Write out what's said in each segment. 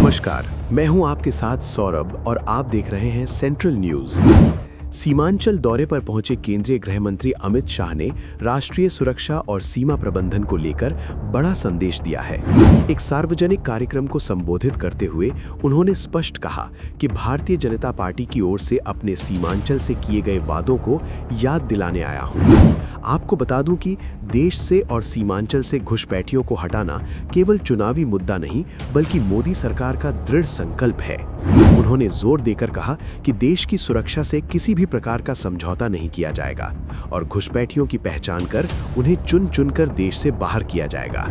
नमस्कार, मैं हूं आपके साथ सौरभ और आप देख रहे हैं सेंट्रल न्यूज। सीमांचल दौरे पर पहुंचे केंद्रीय गृह मंत्री अमित शाह ने राष्ट्रीय सुरक्षा और सीमा प्रबंधन को लेकर बड़ा संदेश दिया है। एक सार्वजनिक कार्यक्रम को संबोधित करते हुए उन्होंने स्पष्ट कहा कि भारतीय जनता पार्टी की ओर से अपने सीमांचल से किए गए वादों को याद दिलाने आया हूं। आपको बता दूं कि देश से और सीमांचल से घुसपैठियों को हटाना केवल चुनावी मुद्दा नहीं, बल्कि मोदी सरकार का दृढ़ संकल्प है। उन्होंने जोर देकर कहा कि देश की सुरक्षा से किसी भी प्रकार का समझौता नहीं किया जाएगा और घुसपैठियों की पहचान कर उन्हें चुन चुनकर देश से बाहर किया जाएगा।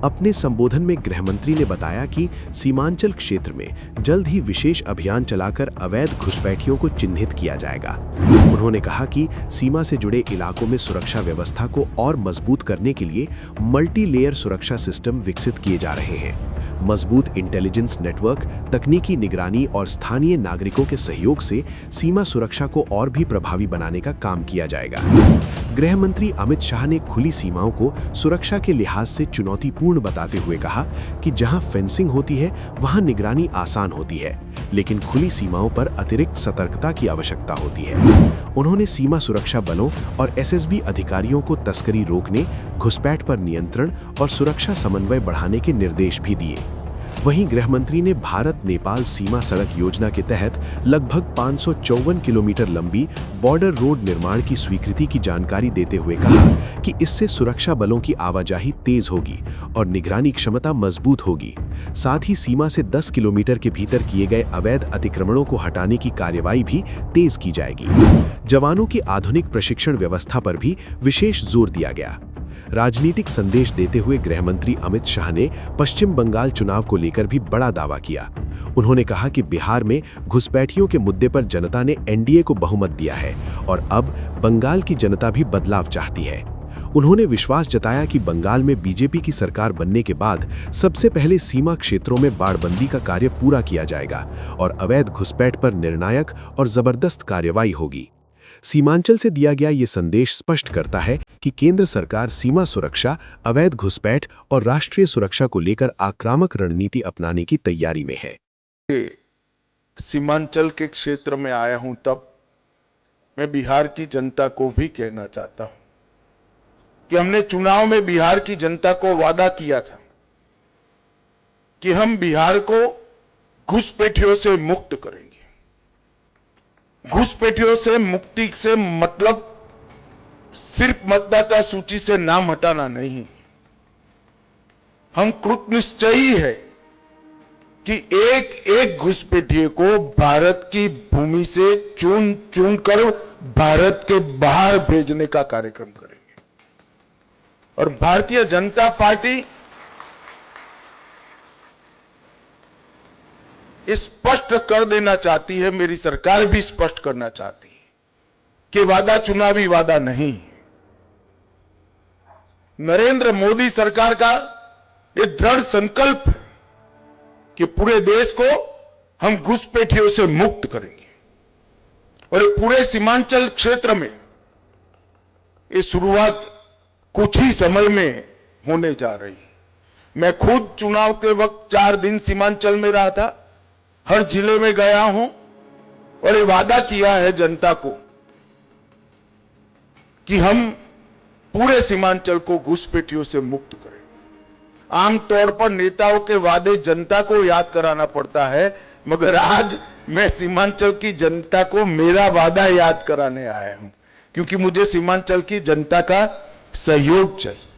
अपने संबोधन में गृह मंत्री ने बताया कि सीमांचल क्षेत्र में जल्द ही विशेष अभियान चलाकर अवैध घुसपैठियों को चिन्हित किया जाएगा। उन्होंने कहा कि सीमा से जुड़े इलाकों में सुरक्षा व्यवस्था को और मजबूत करने के लिए मल्टी लेयर सुरक्षा सिस्टम विकसित किए जा रहे हैं। मजबूत इंटेलिजेंस नेटवर्क, तकनीकी निगरानी और स्थानीय नागरिकों के सहयोग से सीमा सुरक्षा को और भी प्रभावी बनाने का काम किया जाएगा। गृह मंत्री अमित शाह ने खुली सीमाओं को सुरक्षा के लिहाज से चुनौतीपूर्ण बताते हुए कहा कि जहां फेंसिंग होती है वहां निगरानी आसान होती है, लेकिन खुली सीमाओं पर अतिरिक्त सतर्कता की आवश्यकता होती है। उन्होंने सीमा सुरक्षा बलों और एसएसबी अधिकारियों को तस्करी रोकने, घुसपैठ पर नियंत्रण और सुरक्षा समन्वय बढ़ाने के निर्देश भी दिए। वहीं गृह मंत्री ने भारत नेपाल सीमा सड़क योजना के तहत लगभग 554 किलोमीटर लंबी बॉर्डर रोड निर्माण की स्वीकृति की जानकारी देते हुए कहा कि इससे सुरक्षा बलों की आवाजाही तेज होगी और निगरानी क्षमता मजबूत होगी। साथ ही सीमा से 10 किलोमीटर के भीतर किए गए अवैध अतिक्रमणों को हटाने की कार्यवाही भी तेज की जाएगी। जवानों की आधुनिक प्रशिक्षण व्यवस्था पर भी विशेष जोर दिया गया। राजनीतिक संदेश देते हुए गृह मंत्री अमित शाह ने पश्चिम बंगाल चुनाव को लेकर भी बड़ा दावा किया। उन्होंने कहा कि बिहार में घुसपैठियों के मुद्दे पर जनता ने एनडीए को बहुमत दिया है और अब बंगाल की जनता भी बदलाव चाहती है। उन्होंने विश्वास जताया कि बंगाल में बीजेपी की सरकार बनने के बाद सबसे पहले सीमा क्षेत्रों में बाड़बंदी का कार्य पूरा किया जाएगा और अवैध घुसपैठ पर निर्णायक और जबरदस्त कार्रवाई होगी। सीमांचल से दिया गया ये संदेश स्पष्ट करता है कि केंद्र सरकार सीमा सुरक्षा, अवैध घुसपैठ और राष्ट्रीय सुरक्षा को लेकर आक्रामक रणनीति अपनाने की तैयारी में है। सीमांचल के क्षेत्र में आया हूं, तब मैं बिहार की जनता को भी कहना चाहता हूं कि हमने चुनाव में बिहार की जनता को वादा किया था कि हम बिहार को घुसपैठियों से मुक्त करेंगे। घुसपैठियों से मुक्ति से मतलब सिर्फ मतदाता सूची से नाम हटाना नहीं, हम कृतनिश्चयी है कि एक एक घुसपैठिए को भारत की भूमि से चुन चुन कर भारत के बाहर भेजने का कार्यक्रम करेंगे। और भारतीय जनता पार्टी स्पष्ट कर देना चाहती है, मेरी सरकार भी स्पष्ट करना चाहती है कि वादा चुनावी वादा नहीं। नरेंद्र मोदी सरकार का ये दृढ़ संकल्प है कि पूरे देश को हम घुसपैठियों से मुक्त करेंगे और पूरे सीमांचल क्षेत्र में ये शुरुआत कुछ ही समय में होने जा रही है। मैं खुद चुनाव के वक्त 4 दिन सीमांचल में रहा था, हर जिले में गया हूं और ये वादा किया है जनता को कि हम पूरे सीमांचल को घुसपैठियों से मुक्त करें। आमतौर पर नेताओं के वादे जनता को याद कराना पड़ता है, मगर आज मैं सीमांचल की जनता को मेरा वादा याद कराने आया हूं, क्योंकि मुझे सीमांचल की जनता का सहयोग चाहिए।